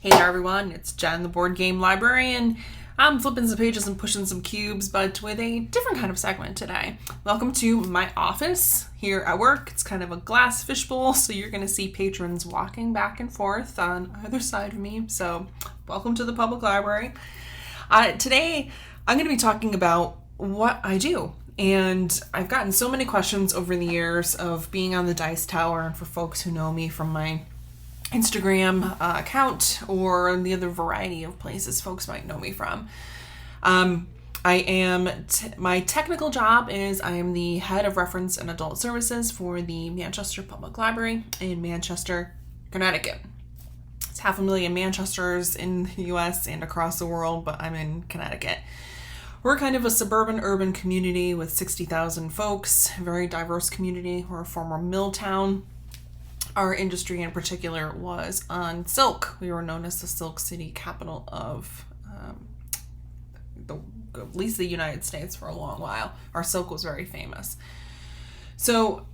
Hey there everyone, it's Jenn, the board game librarian. I'm flipping some pages and pushing some cubes, but with a different kind of segment today. Welcome to my office here at work. It's kind of a glass fishbowl, so you're going to see patrons walking back and forth on either side of me. So welcome to the public library. Today, I'm going to be talking about what I do. And I've gotten so many questions over the years of being on the Dice Tower, and for folks who know me from my Instagram account or the other variety of places folks might know me from. My technical job is I am the head of reference and adult services for the Manchester Public Library in Manchester, Connecticut. It's 500,000 Manchesters in the US and across the world, but I'm in Connecticut. We're kind of a suburban urban community with 60,000 folks, very diverse community. We're a former mill town. Our industry in particular was on silk. We were known as the Silk City capital of at least the United States for a long while. Our silk was very famous. So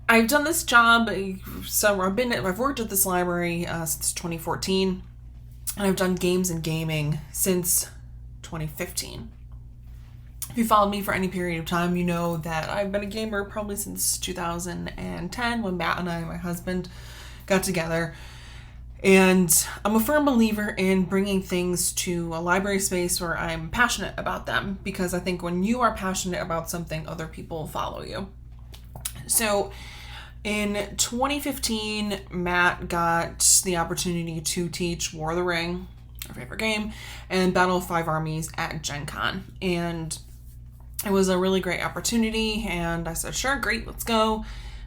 I've done this job. I've worked at this library since 2014, and I've done games and gaming since 2015. If you followed me for any period of time, you know that I've been a gamer probably since 2010 when Matt and I, my husband, got together. And I'm a firm believer in bringing things to a library space where I'm passionate about them, because I think when you are passionate about something, other people follow you. So in 2015, Matt got the opportunity to teach War of the Ring, our favorite game, and Battle of Five Armies at Gen Con. And it was a really great opportunity, and I said, sure, great, let's go.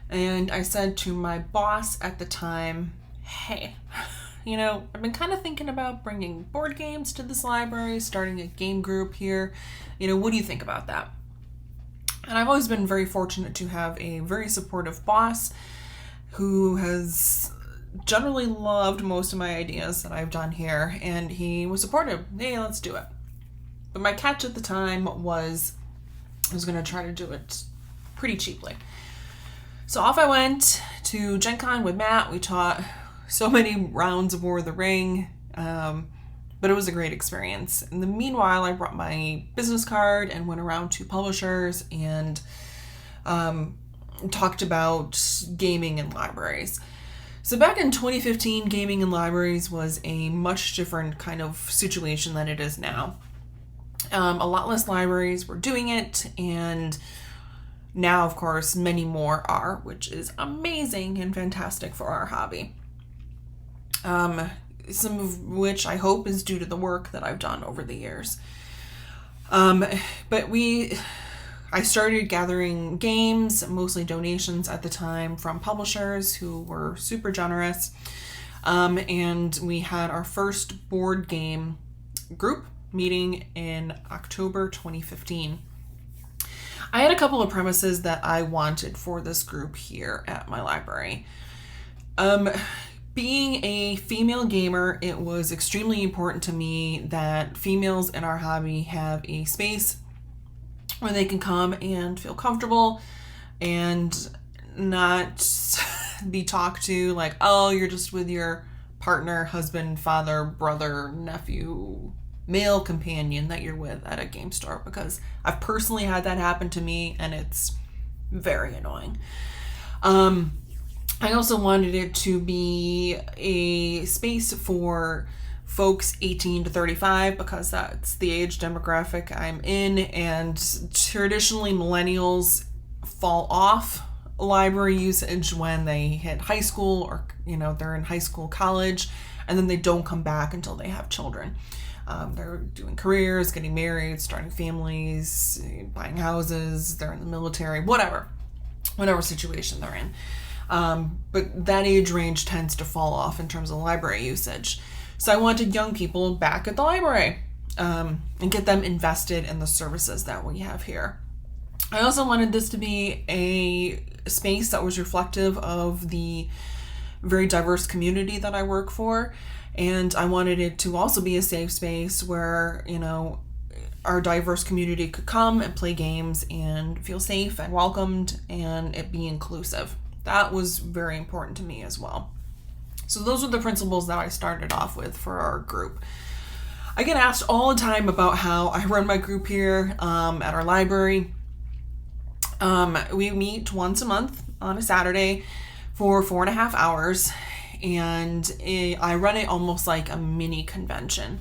And I said to my boss at the time, hey, I've been kind of thinking about bringing board games to this library, starting a game group here. What do you think about that? And I've always been very fortunate to have a very supportive boss who has generally loved most of my ideas that I've done here, and he was supportive. Hey, let's do it. But my catch at the time was I was going to try to do it pretty cheaply. So off I went to Gen Con with Matt. We taught so many rounds of War of the Ring, but it was a great experience. In the meanwhile, I brought my business card and went around to publishers and talked about gaming in libraries. So back in 2015, gaming in libraries was a much different kind of situation than it is now. A lot less libraries were doing it, and now, of course, many more are, which is amazing and fantastic for our hobby. Some of which I hope is due to the work that I've done over the years. I started gathering games, mostly donations at the time from publishers who were super generous. And we had our first board game group meeting in October 2015. I had a couple of premises that I wanted for this group here at my library. Being a female gamer, it was extremely important to me that females in our hobby have a space where they can come and feel comfortable and not be talked to like, oh, you're just with your partner, husband, father, brother, nephew, male companion that you're with at a game store, because I've personally had that happen to me and it's very annoying. I also wanted it to be a space for folks 18 to 35 because that's the age demographic I'm in, and traditionally millennials fall off library usage when they hit high school or they're in high school, college, and then they don't come back until they have children. They're doing careers, getting married, starting families, buying houses, they're in the military, whatever situation they're in. But that age range tends to fall off in terms of library usage. So I wanted young people back at the library and get them invested in the services that we have here. I also wanted this to be a space that was reflective of the very diverse community that I work for. And I wanted it to also be a safe space where, our diverse community could come and play games and feel safe and welcomed and it be inclusive. That was very important to me as well. So those are the principles that I started off with for our group. I get asked all the time about how I run my group here at our library. We meet once a month on a Saturday for 4.5 hours, and I run it almost like a mini convention.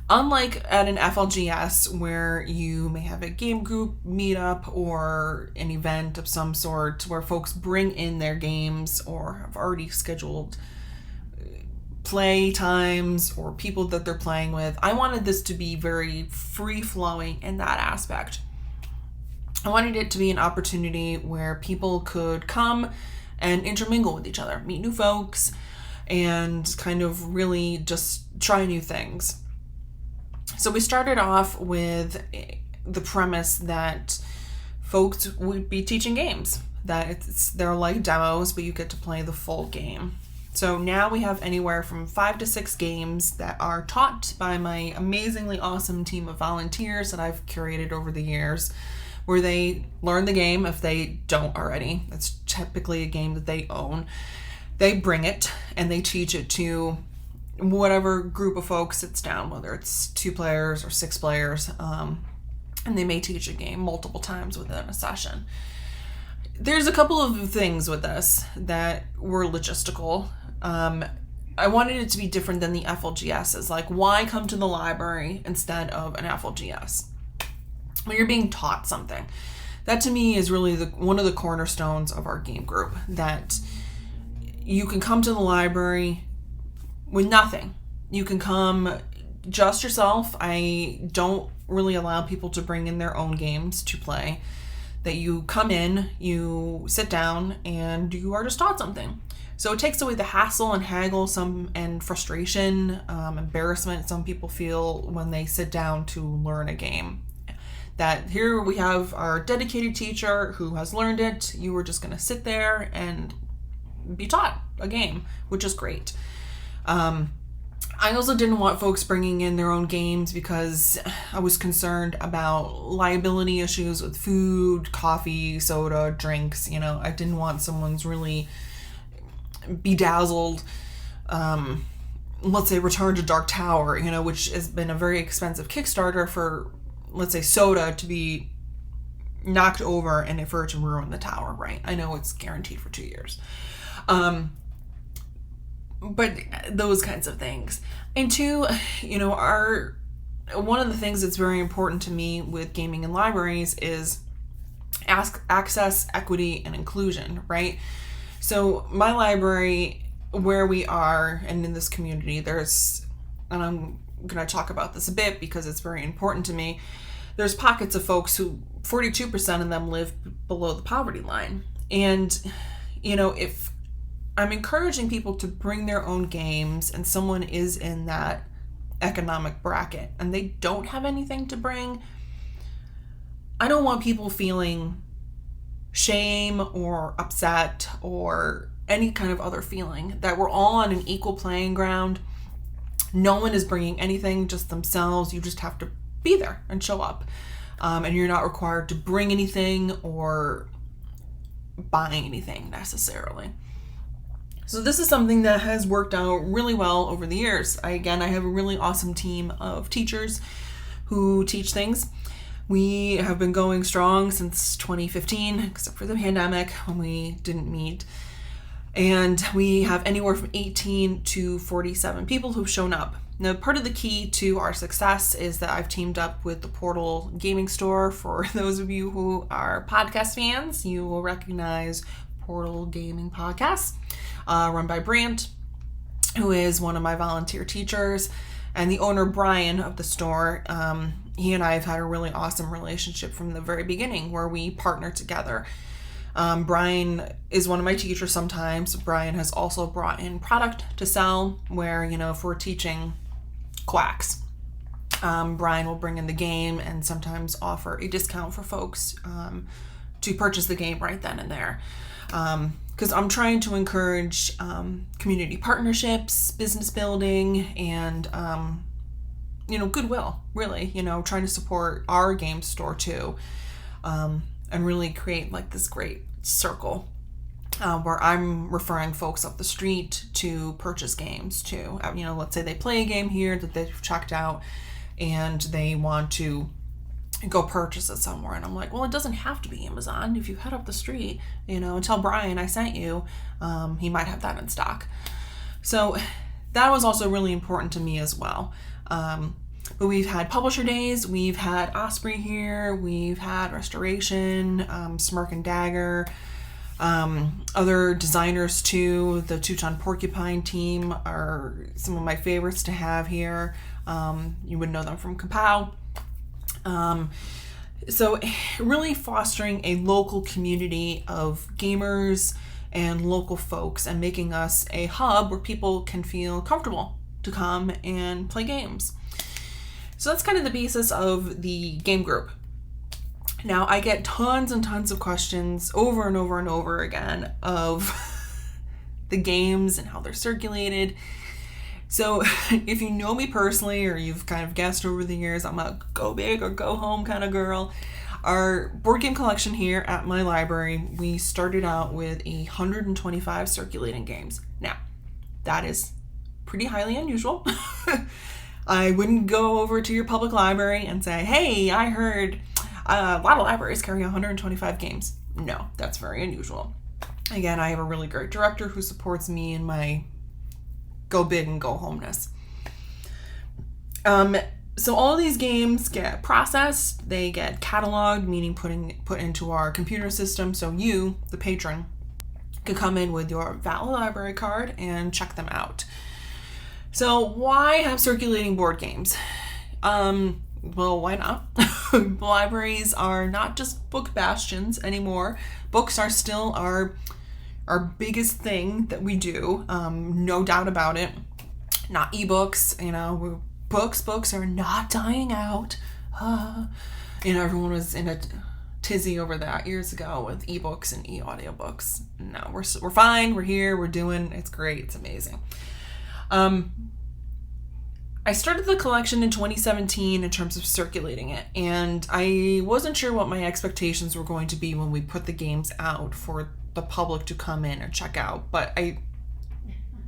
Unlike at an FLGS where you may have a game group meetup or an event of some sort where folks bring in their games or have already scheduled play times or people that they're playing with, I wanted this to be very free-flowing in that aspect. I wanted it to be an opportunity where people could come and intermingle with each other, meet new folks, and kind of really just try new things. So we started off with the premise that folks would be teaching games, that they're like demos, but you get to play the full game. So now we have anywhere from 5 to 6 games that are taught by my amazingly awesome team of volunteers that I've curated over the years, where they learn the game if they don't already. It's typically a game that they own. They bring it and they teach it to whatever group of folks sits down, whether it's 2 players or 6 players, and they may teach a game multiple times within a session. There's a couple of things with this that were logistical. I wanted it to be different than the FLGSs. Like, why come to the library instead of an FLGS? When you're being taught something. That to me is really one of the cornerstones of our game group, that you can come to the library with nothing. You can come just yourself. I don't really allow people to bring in their own games to play. That you come in, you sit down, and you are just taught something. So it takes away the hassle and haggle and frustration, embarrassment some people feel when they sit down to learn a game. That here we have our dedicated teacher who has learned it. You were just going to sit there and be taught a game, which is great. I also didn't want folks bringing in their own games because I was concerned about liability issues with food, coffee, soda, drinks. I didn't want someone's really bedazzled, let's say Return to Dark Tower, which has been a very expensive Kickstarter for, let's say, soda to be knocked over and for it to ruin the tower, right? I know it's guaranteed for 2 years. But those kinds of things. And 2, one of the things that's very important to me with gaming in libraries is access, equity, and inclusion, right? So my library, where we are, and in this community, and I'm going to talk about this a bit because it's very important to me, there's pockets of folks who 42% of them live below the poverty line. And, if I'm encouraging people to bring their own games and someone is in that economic bracket and they don't have anything to bring, I don't want people feeling shame or upset or any kind of other feeling, that we're all on an equal playing ground. No one is bringing anything, just themselves. You just have to be there and show up. And you're not required to bring anything or buy anything necessarily. So this is something that has worked out really well over the years. I have a really awesome team of teachers who teach things. We have been going strong since 2015, except for the pandemic when we didn't meet. And we have anywhere from 18 to 47 people who've shown up. Now, part of the key to our success is that I've teamed up with the Portal Gaming Store. For those of you who are podcast fans, you will recognize Portal Gaming Podcast, run by Brant, who is one of my volunteer teachers, and the owner, Brian, of the store. He and I have had a really awesome relationship from the very beginning where we partner together. Brian is one of my teachers sometimes. Brian has also brought in product to sell where, if we're teaching quacks, Brian will bring in the game and sometimes offer a discount for folks to purchase the game right then and there. Because I'm trying to encourage community partnerships, business building, and goodwill, really, trying to support our game store too, and really create like this great circle. where I'm referring folks up the street to purchase games too. Let's say they play a game here that they've checked out and they want to go purchase it somewhere. And I'm like, well, it doesn't have to be Amazon. If you head up the street, tell Brian I sent you, he might have that in stock. So that was also really important to me as well. But we've had publisher days, we've had Osprey here, we've had Restoration, Smirk and Dagger, other designers too. The Teuton Porcupine team are some of my favorites to have here. You would know them from Kapow. So really fostering a local community of gamers and local folks and making us a hub where people can feel comfortable to come and play games. So that's kind of the basis of the game group. Now I get tons and tons of questions over and over and over again of the games and how they're circulated. So if you know me personally, or you've kind of guessed over the years, I'm a go big or go home kind of girl. Our board game collection here at my library, we started out with 125 circulating games. Now, that is pretty highly unusual. I wouldn't go over to your public library and say, hey, I heard a lot of libraries carry 125 games. No, that's very unusual. Again, I have a really great director who supports me in my go big and go homeness. So all of these games get processed, they get cataloged, meaning put into our computer system, so you, the patron, can come in with your valid library card and check them out. So why have circulating board games? Well, why not? Libraries are not just book bastions anymore. Books are still our biggest thing that we do, no doubt about it. Not ebooks, books are not dying out. Everyone was in a tizzy over that years ago with ebooks and e-audiobooks. No, we're fine. We're here. We're doing. It's great. It's amazing. I started the collection in 2017 in terms of circulating it, and I wasn't sure what my expectations were going to be when we put the games out for the public to come in and check out, but I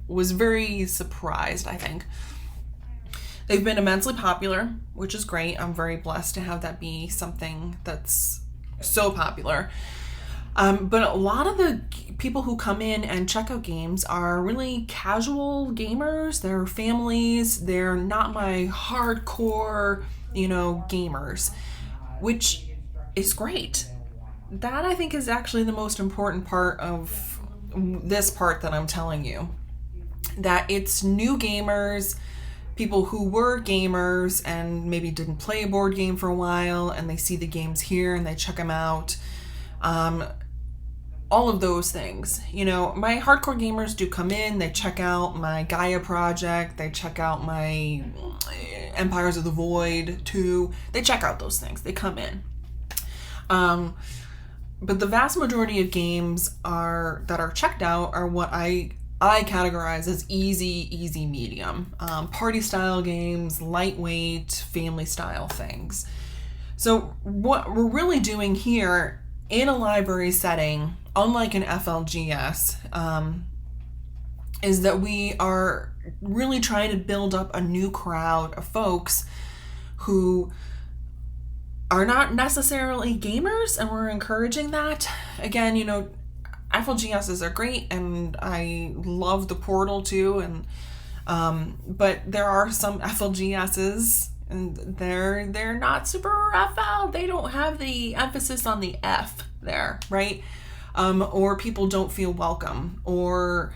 was very surprised, I think. They've been immensely popular, which is great. I'm very blessed to have that be something that's so popular. But a lot of the people who come in and check out games are really casual gamers. They're families. They're not my hardcore, gamers, which is great. That, I think, is actually the most important part of this part that I'm telling you. That it's new gamers, people who were gamers and maybe didn't play a board game for a while, and they see the games here and they check them out. All of those things. My hardcore gamers do come in, they check out my Gaia project, they check out my Empires of the Void 2. They check out those things. They come in. But the vast majority of games that are checked out are what I categorize as easy medium. Party style games, lightweight, family style things. So what we're really doing here in a library setting, unlike an FLGS, is that we are really trying to build up a new crowd of folks who are not necessarily gamers, and we're encouraging that. Again, FLGSs are great, and I love the portal too, and but there are some FLGSs, and they're not super FL. They don't have the emphasis on the F there, right? Or people don't feel welcome, or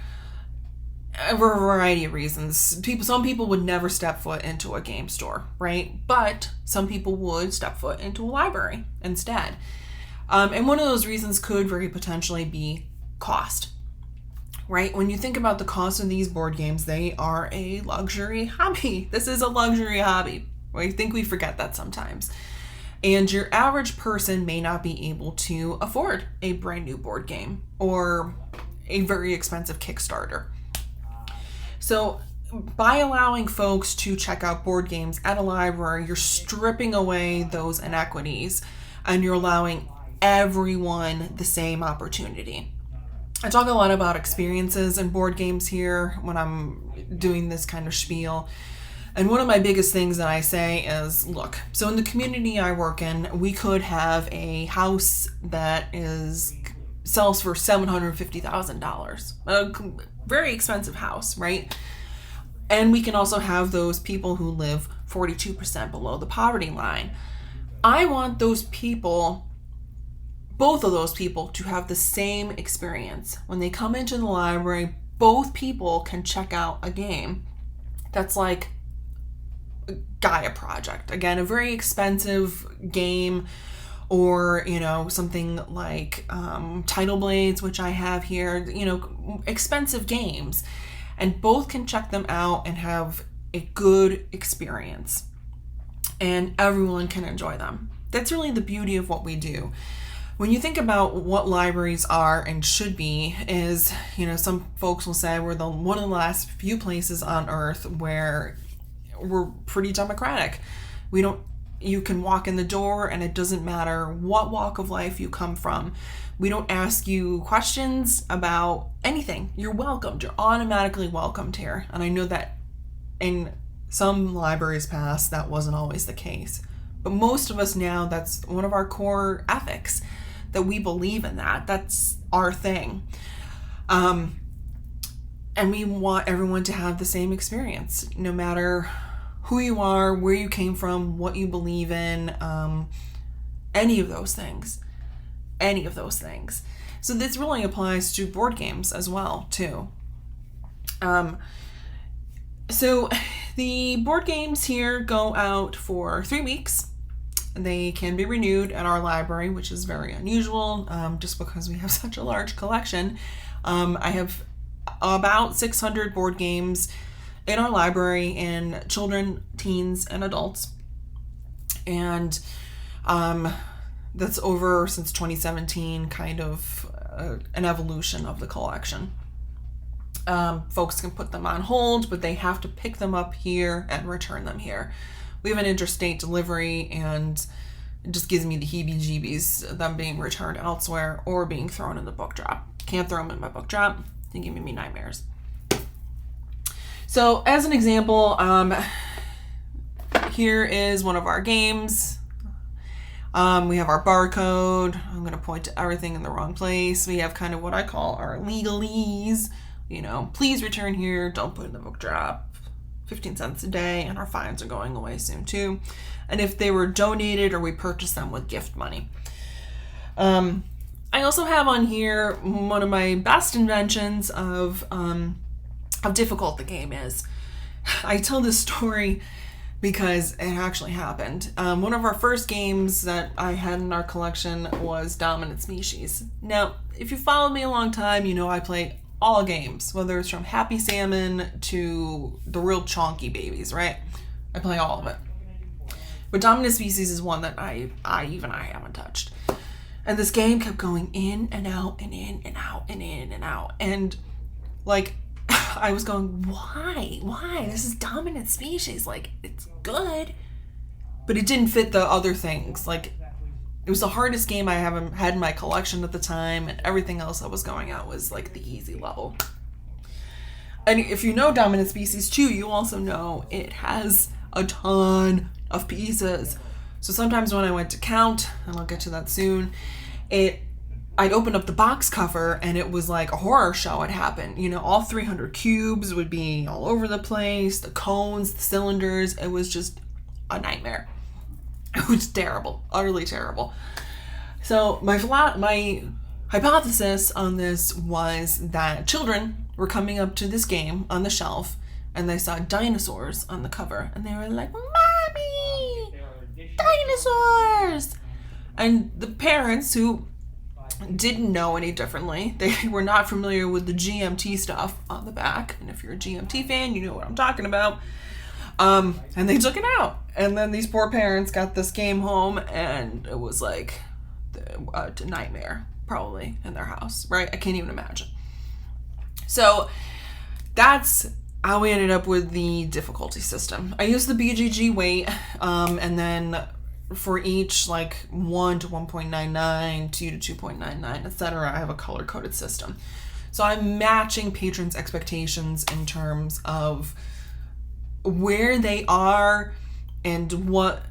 for a variety of reasons. Some people would never step foot into a game store, right? But some people would step foot into a library instead. And one of those reasons could very potentially be cost, right? When you think about the cost of these board games, they are a luxury hobby. This is a luxury hobby. I think we forget that sometimes. And your average person may not be able to afford a brand new board game or a very expensive Kickstarter. So by allowing folks to check out board games at a library, you're stripping away those inequities and you're allowing everyone the same opportunity. I talk a lot about experiences and board games here when I'm doing this kind of spiel. And one of my biggest things that I say is, look, so in the community I work in, we could have a house that sells for $750,000. A very expensive house, right? And we can also have those people who live 42% below the poverty line. I want those people, both of those people, to have the same experience. When they come into the library, both people can check out a game that's like Gaia Project. Again, a very expensive game, or, something like Tidal Blades, which I have here, expensive games. And both can check them out and have a good experience. And everyone can enjoy them. That's really the beauty of what we do. When you think about what libraries are and should be, is, some folks will say we're one of the last few places on earth where we're pretty democratic. You can walk in the door and it doesn't matter what walk of life you come from. We don't ask you questions about anything. You're welcomed. You're automatically welcomed here. And I know that in some libraries past, that wasn't always the case. But most of us now, that's one of our core ethics, that we believe in that. That's our thing. And we want everyone to have the same experience, no matter who you are, where you came from, what you believe in, any of those things. So this really applies to board games as well, too. So the board games here go out for 3 weeks. They can be renewed at our library, which is very unusual, just because we have such a large collection. I have about 600 board games in our library in children, teens, and adults. And that's over since 2017, kind of an evolution of the collection. Folks can put them on hold, but they have to pick them up here and return them here. We have an interstate delivery, and it just gives me the heebie-jeebies, them being returned elsewhere or being thrown in the book drop. Can't throw them in my book drop. They give me nightmares. So as an example, here is one of our games. We have our barcode. I'm going to point to everything in the wrong place. We have kind of what I call our legalese. Please return here. Don't put in the book drop. 15 cents a day, and our fines are going away soon too. And if they were donated, or we purchased them with gift money. I also have on here one of my best inventions of how difficult the game is. I tell this story because it actually happened. One of our first games that I had in our collection was Dominant Species. Now, if you followed me a long time, I play all games, whether it's from Happy Salmon to the real chonky babies, right? I play all of it. But Dominant Species is one that I haven't touched. And this game kept going in and out and in and out and in and out. And I was going, why? This is Dominant Species. It's good. But it didn't fit the other things. It was the hardest game I had in my collection at the time, and everything else that was going out was the easy level. And if you know Dominant Species 2, you also know it has a ton of pieces. So sometimes when I went to count, and I'll get to that soon, I'd open up the box cover and it was like a horror show had happened. All 300 cubes would be all over the place, the cones, the cylinders. It was just a nightmare. It was terrible, utterly terrible. So my hypothesis on this was that children were coming up to this game on the shelf and they saw dinosaurs on the cover and they were like, "Mommy, dinosaurs!" And the parents, who didn't know any differently, they were not familiar with the GMT stuff on the back. And if you're a GMT fan, you know what I'm talking about. And they took it out. And then these poor parents got this game home, and it was like a nightmare, probably, in their house, right? I can't even imagine. So that's how we ended up with the difficulty system. I used the BGG weight, and then for each like 1 to 1.99, 2 to 2.99, etc. I have a color coded system. So I'm matching patrons' expectations in terms of where they are and what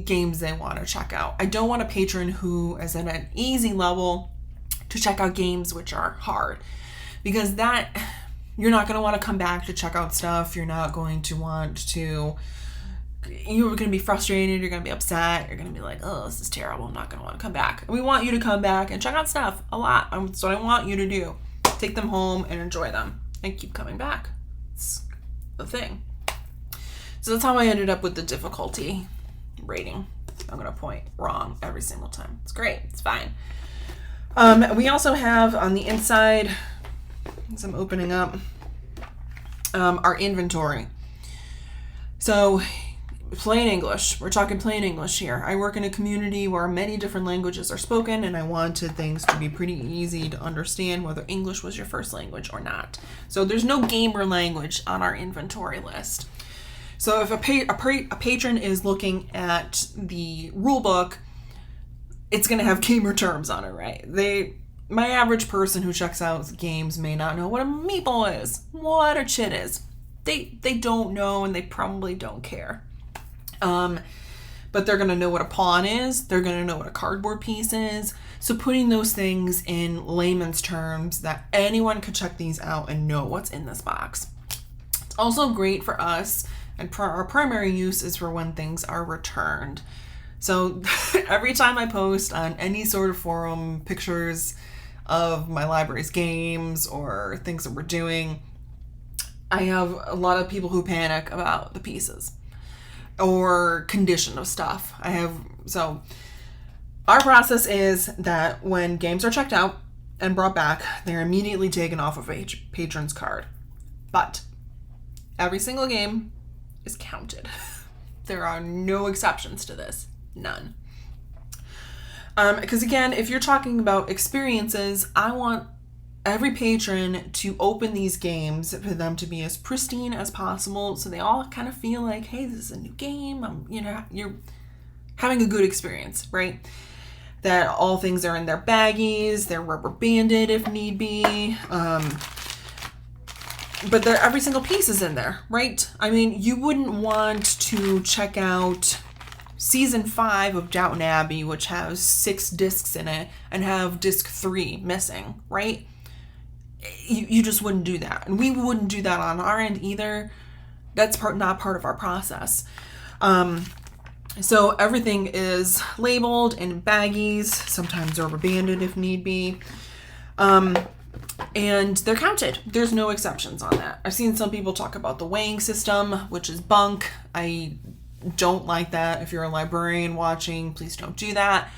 games they want to check out. I don't want a patron who is at an easy level to check out games which are hard, because that you're not going to want to come back to check out stuff. You're not going to want to, you're going to be frustrated, you're going to be upset, you're going to be like, oh, this is terrible, I'm not going to want to come back. We want you to come back and check out stuff a lot. That's what I want you to do. Take them home and enjoy them and keep coming back. It's the thing. So that's how I ended up with the difficulty rating. I'm going to point wrong every single time. It's great. It's fine. We also have on the inside, as I'm opening up, our inventory. So plain English. We're talking plain English here. I work in a community where many different languages are spoken, and I wanted things to be pretty easy to understand whether English was your first language or not. So there's no gamer language on our inventory list. So if a patron is looking at the rule book, it's going to have gamer terms on it, right? My average person who checks out games may not know what a meeple is, what a chit is. They don't know, and they probably don't care. But they're going to know what a pawn is. They're going to know what a cardboard piece is. So putting those things in layman's terms that anyone could check these out and know what's in this box. It's also great for us, and our primary use is for when things are returned. So every time I post on any sort of forum pictures of my library's games or things that we're doing, I have a lot of people who panic about the pieces or condition of stuff. So our process is that when games are checked out and brought back, they're immediately taken off of a patron's card. But every single game is counted. There are no exceptions to this. None. Because again, if you're talking about experiences, I want every patron to open these games for them to be as pristine as possible, so they all kind of feel like, hey, this is a new game. You're having a good experience, right? That all things are in their baggies, they're rubber banded if need be. But every single piece is in there, right? I mean, you wouldn't want to check out season 5 of Downton Abbey, which has 6 discs in it, and have disc 3 missing, right? You just wouldn't do that. And we wouldn't do that on our end either. That's not part of our process. So everything is labeled in baggies, sometimes rubber banded if need be. And they're counted. There's no exceptions on that. I've seen some people talk about the weighing system, which is bunk. I don't like that. If you're a librarian watching, please don't do that.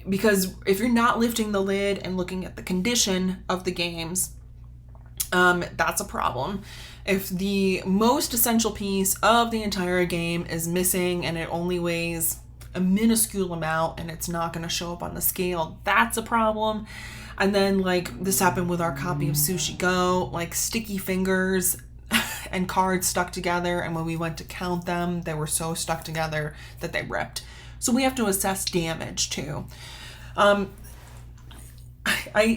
Because if you're not lifting the lid and looking at the condition of the games, that's a problem. If the most essential piece of the entire game is missing and it only weighs a minuscule amount and it's not going to show up on the scale, that's a problem. And then, like, this happened with our copy of Sushi Go, like sticky fingers and cards stuck together, and when we went to count them, they were so stuck together that they ripped. So we have to assess damage too. I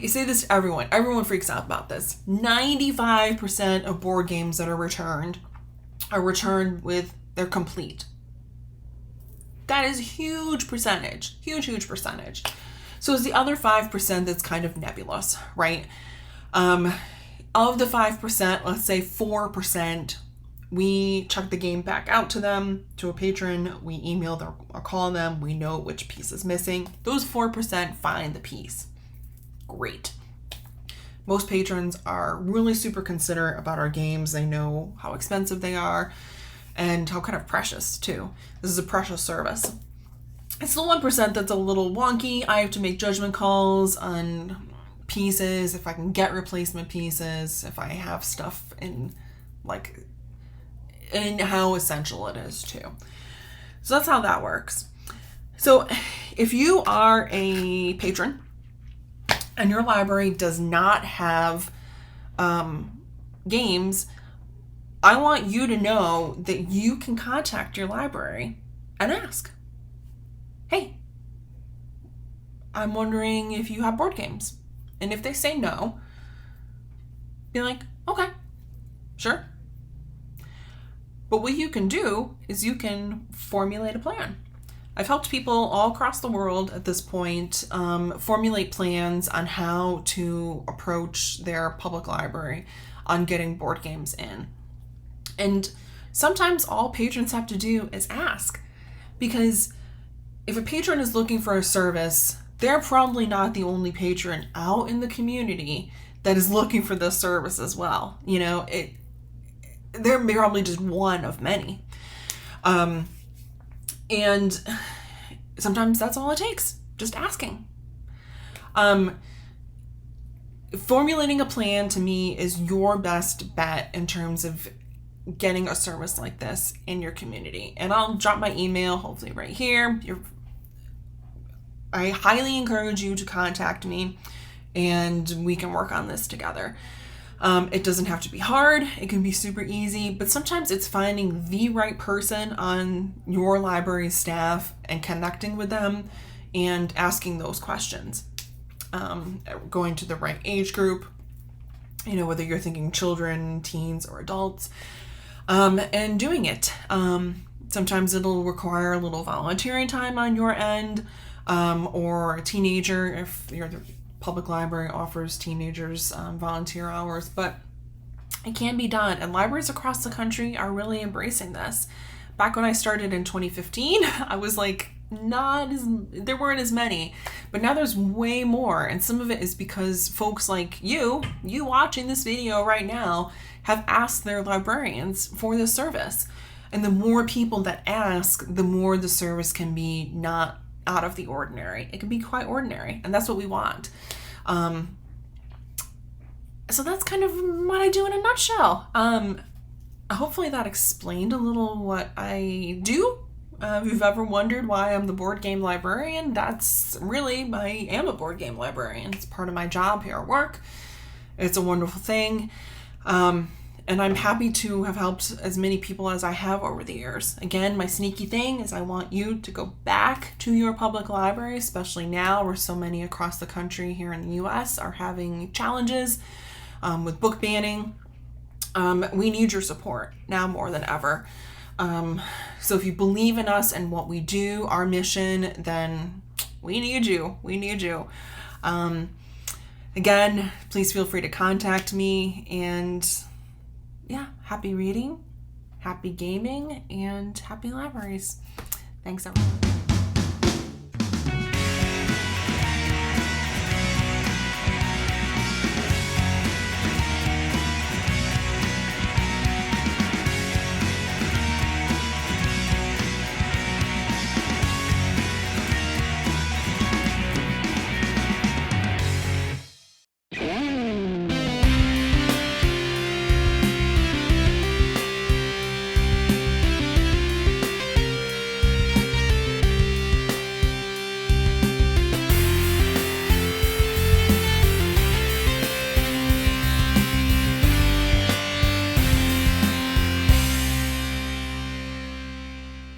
say this to everyone. Everyone freaks out about this. 95% of board games that are returned with they're complete. That is a huge percentage. Huge percentage. So it's the other 5% that's kind of nebulous, right? Of the 5%, let's say 4%, we check the game back out to them, to a patron, we email them or call them, we know which piece is missing. Those 4% find the piece. Great. Most patrons are really super considerate about our games. They know how expensive they are and how kind of precious too. This is a precious service. It's the 1% that's a little wonky. I have to make judgment calls on pieces, if I can get replacement pieces, if I have stuff in how essential it is too. So that's how that works. So if you are a patron and your library does not have games, I want you to know that you can contact your library and ask, hey, I'm wondering if you have board games. And if they say no, be like, okay, sure. But what you can do is you can formulate a plan. I've helped people all across the world at this point formulate plans on how to approach their public library on getting board games in. And sometimes all patrons have to do is ask, because if a patron is looking for a service, they're probably not the only patron out in the community that is looking for this service as well. You know, they're probably just one of many. And sometimes that's all it takes, just asking. Formulating a plan to me is your best bet in terms of getting a service like this in your community. And I'll drop my email, hopefully right here. I highly encourage you to contact me and we can work on this together. It doesn't have to be hard. It can be super easy, but sometimes it's finding the right person on your library staff and connecting with them and asking those questions. Going to the right age group, you know, whether you're thinking children, teens, or adults, and doing it. Sometimes it'll require a little volunteering time on your end, or a teenager, if the public library offers teenagers volunteer hours, but it can be done. And libraries across the country are really embracing this. Back when I started in 2015, I was like, there weren't as many, but now there's way more. And some of it is because folks like you watching this video right now, have asked their librarians for this service. And the more people that ask, the more the service can be not out of the ordinary. It can be quite ordinary, and that's what we want. So that's kind of what I do in a nutshell. Hopefully that explained a little what I do. If you've ever wondered why I'm the board game librarian, that's really, I am a board game librarian. It's part of my job here at work. It's a wonderful thing. And I'm happy to have helped as many people as I have over the years. Again, my sneaky thing is I want you to go back to your public library, especially now where so many across the country here in the US are having challenges with book banning. We need your support now more than ever. So if you believe in us and what we do, our mission, then we need you. We need you. Again, please feel free to contact me, and yeah, happy reading, happy gaming, and happy libraries. Thanks, everyone.